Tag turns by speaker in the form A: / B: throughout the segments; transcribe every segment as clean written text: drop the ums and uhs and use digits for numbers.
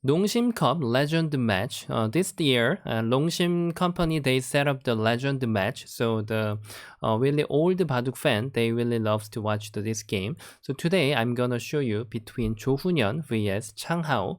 A: Nong Cup Legend match. This year, Nong company they set up the Legend match. So the really old Baduk fan they really loves to watch this game. So today I'm gonna show you between Cho Hun-hyun vs Chang Hao.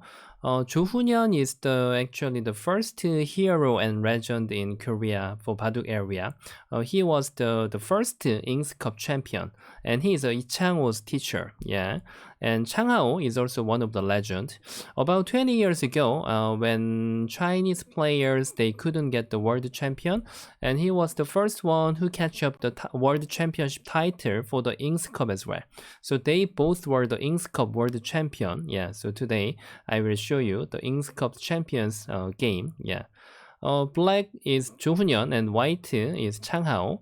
A: Cho Hun-hyun is actually the first hero and legend in Korea for Baduk area. He was the first Ings Cup champion, and he is Lee Chang-ho's teacher. Yeah, and Chang Hao is also one of the legend. About 20 years ago, when Chinese players they couldn't get the world champion, and he was the first one who catch up the world championship title for the Ings Cup as well. So they both were the Ings Cup world champion. Yeah. So today I will show you the Ings Cup champions game. Yeah. Black is Cho Hun-hyun and white is Chang Hao.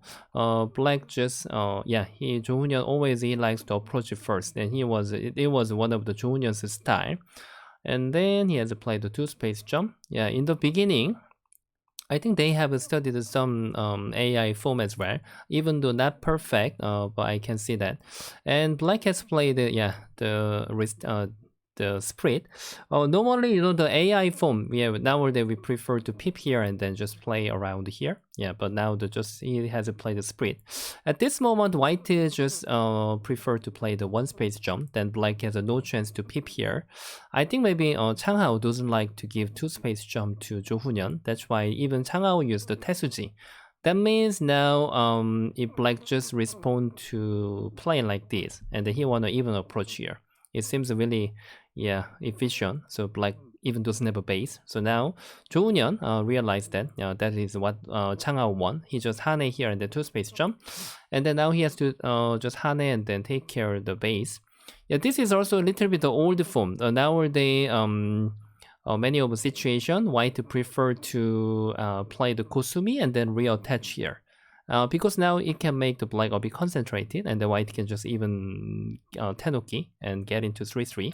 A: Black just he Cho Hun-hyun always he likes to approach it first, and it was one of the Cho Hun-hyun's style. And then he has played the 2-space jump. Yeah, in the beginning, I think they have studied some AI form as well, even though not perfect, but I can see that. And Black has played the split. Normally, the AI form, nowadays we prefer to peep here and then just play around here. Yeah, but now he has played the split. At this moment, white just prefer to play the 1-space jump. Then black has no chance to peep here. I think maybe Chang Hao doesn't like to give 2-space jump to Cho Hun-hyun. That's why even Chang Hao used the Tesuji. That means now if black just respond to playing like this, and then he wanna even approach here. It seems really efficient. So black even doesn't have a base. So now Cho Hun-hyun realized that that is what Chang Hao won. He just Hane here and the 2-space jump, and then now he has to just Hane and then take care of the base. Yeah, this is also a little bit the old form. Nowadays, many of the situation white prefer to play the Kosumi and then reattach here. Because now it can make the black a bit concentrated, and the white can just even Tenoki and get into 3-3.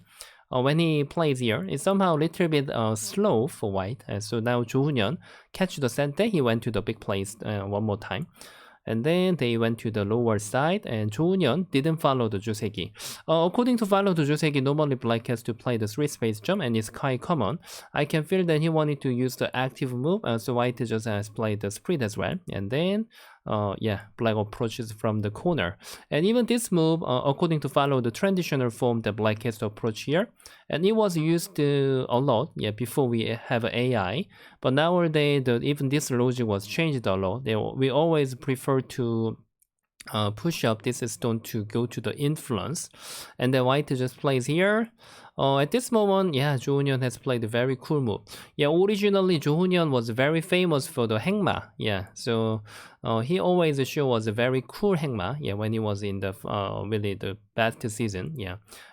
A: When he plays here, it's somehow a little bit slow for white. So now Cho Hun-hyun catch the center, he went to the big place one more time. And then they went to the lower side, and Cho Hun-hyun didn't follow the Joseki. According to follow the Joseki, normally black has to play the 3-space jump, and it's quite common. I can feel that he wanted to use the active move, so white just has played the split as well. And then black approaches from the corner. And even this move, according to follow the traditional form that black has to approach here, and it was used a lot before we have AI. But nowadays, even this logic was changed a lot. We always prefer to push up this stone to go to the influence, and then white just plays here. At this moment, Cho Hun-hyun has played a very cool move. Originally Cho Hun-hyun was very famous for the Hengma. So he always show us a very cool Hengma. When he was in the really the best season.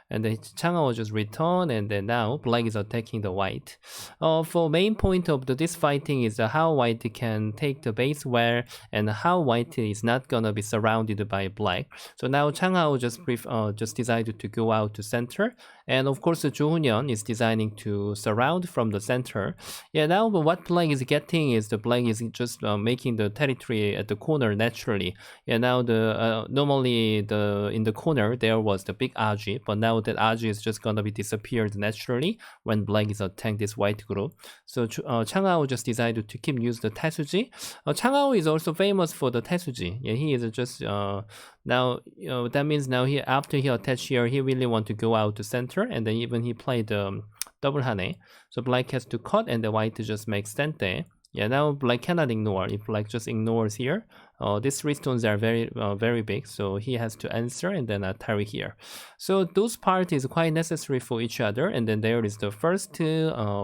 A: And then Chang Hao just returned, and then now black is attacking the white. For main point of this fighting is how white can take the base well, and how white is not gonna be surrounded by black. So now Chang Hao just decided to go out to center, and of course Cho Hun-hyun is designing to surround from the center. Now what black is getting is the black is just making the territory at the corner naturally. Now normally in the corner there was the big RG, but now that RG is just gonna be disappeared naturally when black is attacked this white group. So Chang Hao just decided to keep use the Tesuji. Chang Hao is also famous for the Tesuji. He is just now that means now after he attached here, he really want to go out to center, and then even he played double Hane. So black has to cut, and the white just makes Sente. Now black cannot ignore. If black just ignores here, these 3 stones are very big, so he has to answer and then tarry here. So those part is quite necessary for each other, and then there is the first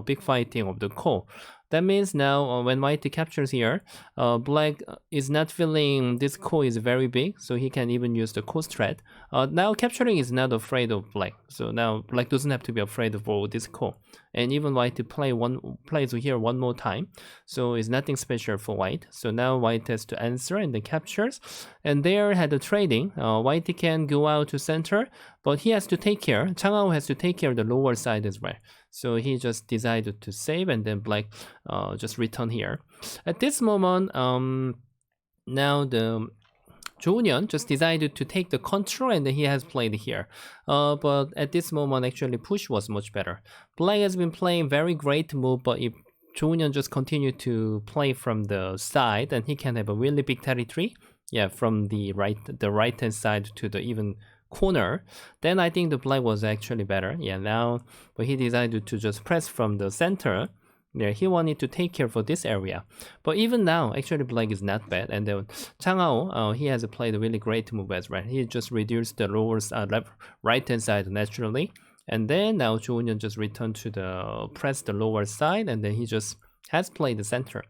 A: big fighting of the core. That means now when white captures here, black is not feeling this core is very big, so he can even use the core strat. Now capturing is not afraid of black, so now black doesn't have to be afraid of this core. And even white plays here one more time, so it's nothing special for white. So now white has to answer and then captures, and there had the trading. White can go out to center, but he has to take care. Chang Hao has to take care of the lower side as well. So he just decided to save, and then black just return here. At this moment, now the Cho Hun-hyun just decided to take the control and he has played here. But at this moment, actually, push was much better. Black has been playing very great move, but if Cho Hun-hyun just continue to play from the side, then he can have a really big territory. Yeah, from the right hand side to the even corner. Then I think the black was actually better. Yeah, now, but he decided to just press from the center. Yeah, he wanted to take care for this area. But even now, actually black is not bad. And then Chang Hao, he has played a really great move as well. He just reduced the lower right hand side naturally. And then now Cho Hun-hyun just returned to the press the lower side, and then he just has played the center.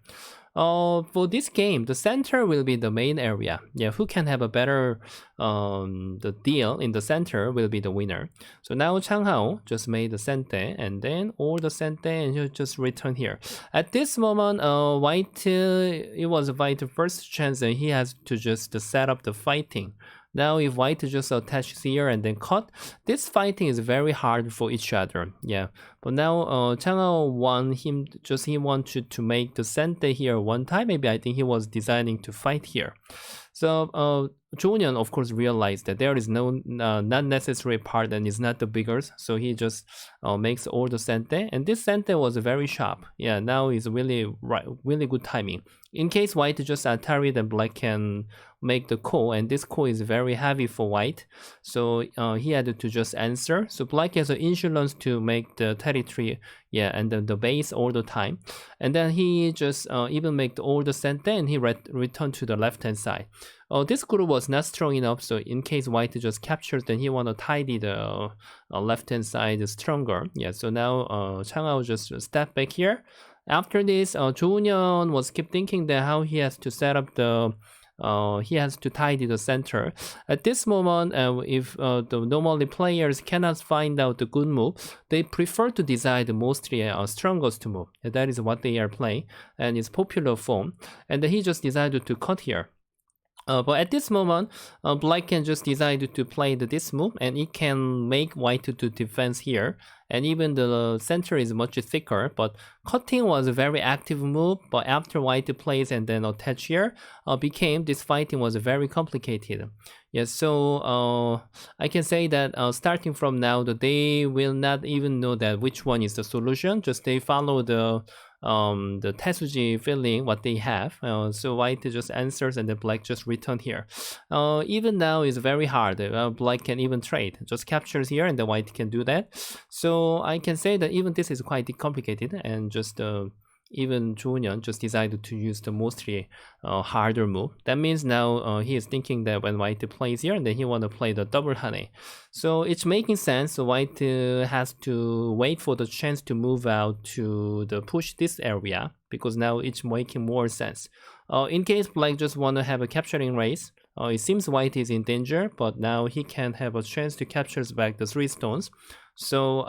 A: For this game, the center will be the main area. Yeah, who can have a better the deal in the center will be the winner. So now Chang Hao just made the sente, and then all the sente, and you just return here. At this moment, white, it was white's first chance, and he has to just set up the fighting. Now if white just attaches here and then cut, this fighting is very hard for each other. Yeah, but now Chang Hao he wanted to make the sente here one time. Maybe I think he was designing to fight here. So Cho Hun-hyun of course realized that there is no not necessary part and it's not the biggest, so he just makes all the sente, and this sente was very sharp. Yeah, now is really good timing. In case white just Atari, then black can make the call, and this call is very heavy for white, so he had to just answer. So black has an insurance to make the territory, yeah, and then the base all the time, and then he just even make all the sente, and he returned to the left hand side. This group was not strong enough, so in case white just captures, then he want to tidy the left hand side stronger. Yeah, so now Chang Hao just step back here. After this, Cho Hun-hyun was keep thinking that how he has to set up the he has to tidy the center. At this moment, if the normally players cannot find out the good move, they prefer to decide the most strongest move. That is what they are playing, and it's popular form. And he just decided to cut here. But at this moment, black can just decide to play this move, and it can make white to defense here. And even the center is much thicker, but cutting was a very active move. But after white plays and then attach here, this fighting was very complicated. Yes, so I can say that starting from now, they will not even know that which one is the solution. Just they follow the Tetsuji feeling what they have. So white just answers and the black just return here. Even now is very hard. Black can even trade, just captures here, and the white can do that. So I can say that even this is quite complicated, and just even Cho Hun-hyun just decided to use the mostly harder move. That means now he is thinking that when white plays here, and then he want to play the double hane. So it's making sense. So white has to wait for the chance to move out to the push this area, because now it's making more sense. In case black just want to have a capturing race, it seems white is in danger, but now he can have a chance to capture back the 3 stones. So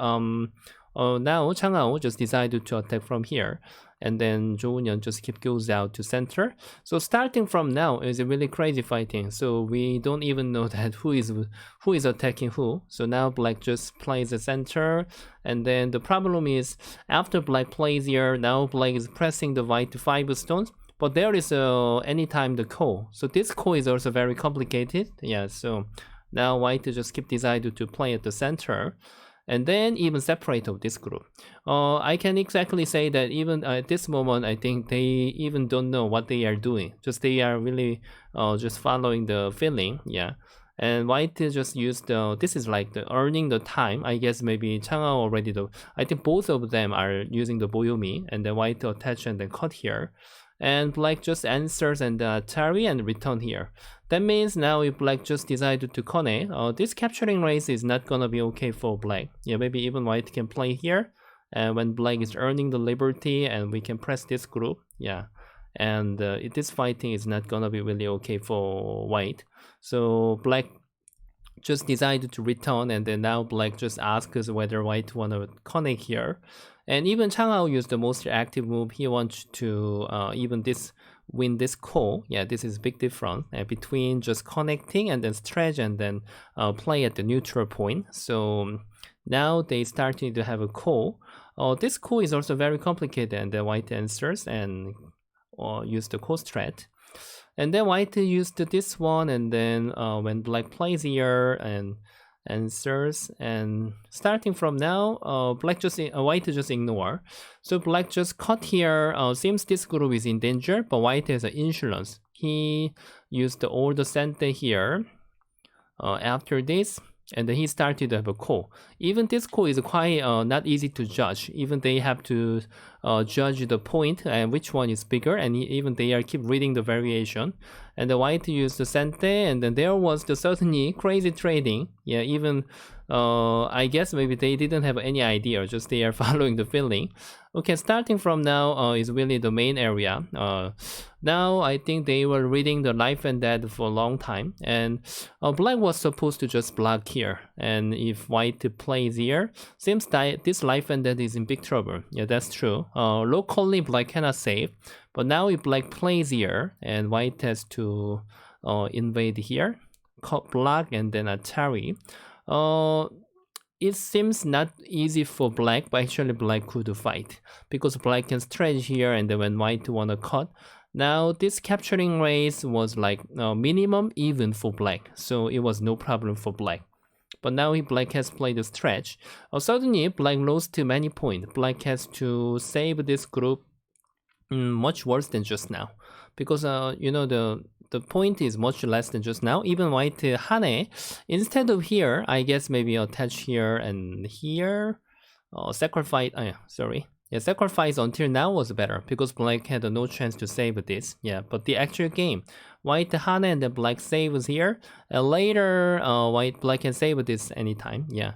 A: now Chang Hao just decided to attack from here, and then Cho Hun-hyun just goes out to center. So starting from now is a really crazy fighting. So we don't even know that who is attacking who. So now black just plays the center, and then the problem is after black plays here, now black is pressing the white to 5 stones. But there is anytime the call. So this call is also very complicated. Yeah, so now white just decided to play at the center, and then even separate of this group. I can exactly say that even at this moment, I think they even don't know what they are doing. Just they are really just following the feeling. Yeah. And white just used this is like the earning the time. I guess maybe Chang Hao already I think both of them are using the Boyomi, and then white attach and then cut here. And black just answers and Atari and return here. That means now if black just decided to connect, this capturing race is not gonna be okay for black. Yeah, maybe even white can play here, and when black is earning the liberty, and we can press this group. Yeah, and this fighting is not gonna be really okay for white. So black just decided to return, and then now black just asks whether white wanna connect here. And even Chang Hao used the most active move. He wants to even win this call. Yeah, this is big difference between just connecting and then stretch and then play at the neutral point. So now they starting to have a call. This call is also very complicated, and the white answers and use the call strat. And then white used this one, and then when black plays here and answers, and starting from now, white just ignore. So black just cut here. Seems this group is in danger, but white has an insurance. He used all the center here. After this, and then he started to have a call. Even this call is quite not easy to judge. Even they have to judge the point and which one is bigger, and even they are keep reading the variation. And the white used the center, and then there was the certainly crazy trading. Yeah, even I guess maybe they didn't have any idea, just they are following the feeling. Okay, starting from now is really the main area. Now I think they were reading the life and death for a long time, and black was supposed to just block here, and if white plays here, seems that this life and death is in big trouble. Yeah, that's true. Locally black cannot save, but now if black plays here and white has to invade here, block and then Atari. It seems not easy for black, but actually black could fight because black can stretch here, and then when white wanna cut. Now this capturing race was like minimum even for black, so it was no problem for black. But now black has played the stretch. Suddenly black lost too many points. Black has to save this group much worse than just now, because you know the point is much less than just now. Even white Hane, instead of here, I guess maybe attach here and here, sacrifice. Sorry. Yeah, sacrifice until now was better because black had no chance to save this. Yeah, but the actual game, white Hane and the black saves here, and later black can save this anytime. Yeah.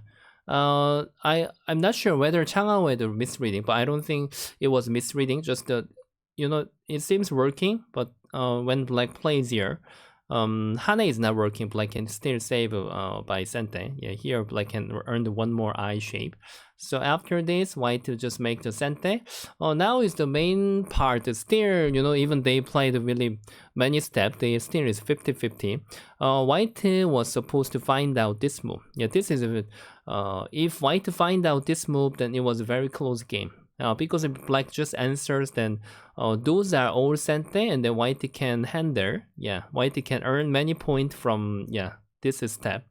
A: I'm not sure whether Chang Hao had a misreading, but I don't think it was misreading. Just it seems working, but when black plays here, Hane is not working. Black can still save by Sente. Yeah, here black can earn one more eye shape. So after this, white to just make the Sente. Now is the main part. Still, even they played really many steps, they still is 50-50. White was supposed to find out this move. Yeah, this is if white find out this move, then it was a very close game. Because if black just answers, then those are all Sente, and then white can handle. Yeah, white can earn many points from this step.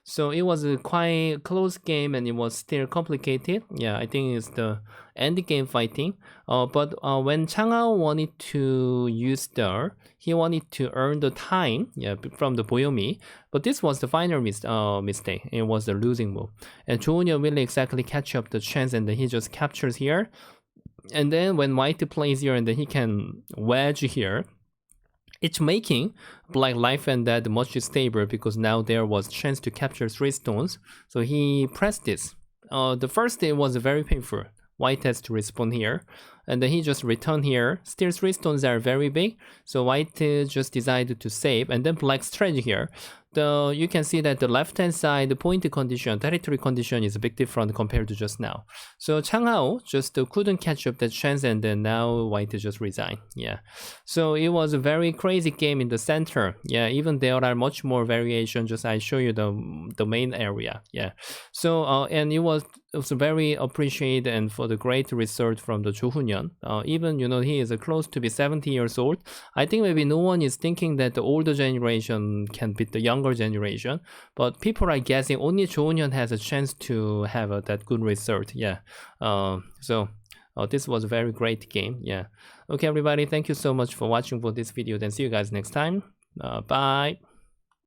A: So it was a quite close game, and it was still complicated. Yeah, I think it's the end game fighting. But when Chang Hao wanted to use he wanted to earn the time, from the Boyomi. But this was the final mistake. It was the losing move, and Cho Hun-hyun really exactly catch up the chance, and then he just captures here. And then when white plays here, and then he can wedge here. It's making black life and death much stable because now there was chance to capture 3 stones. So he pressed this. The first day was very painful. White has to respond here, and then he just returned here. Still 3 stones are very big, so white just decided to save, and then black stretch here. You can see that the left hand side, the point condition, territory condition is a big different compared to just now. So Chang Hao just couldn't catch up that chance, and then now white just resigned. Yeah, so it was a very crazy game in the center. Yeah, even there are much more variation. Just I show you the main area. Yeah, so and it was very appreciated and for the great result from the Cho Hun-hyun. Even he is close to be 70 years old. I think maybe no one is thinking that the older generation can beat the younger generation, but people are guessing only Cho Hun-hyun has a chance to have that good result. Yeah. So this was a very great game. Yeah. Okay, everybody, thank you so much for watching for this video. Then see you guys next time. Bye.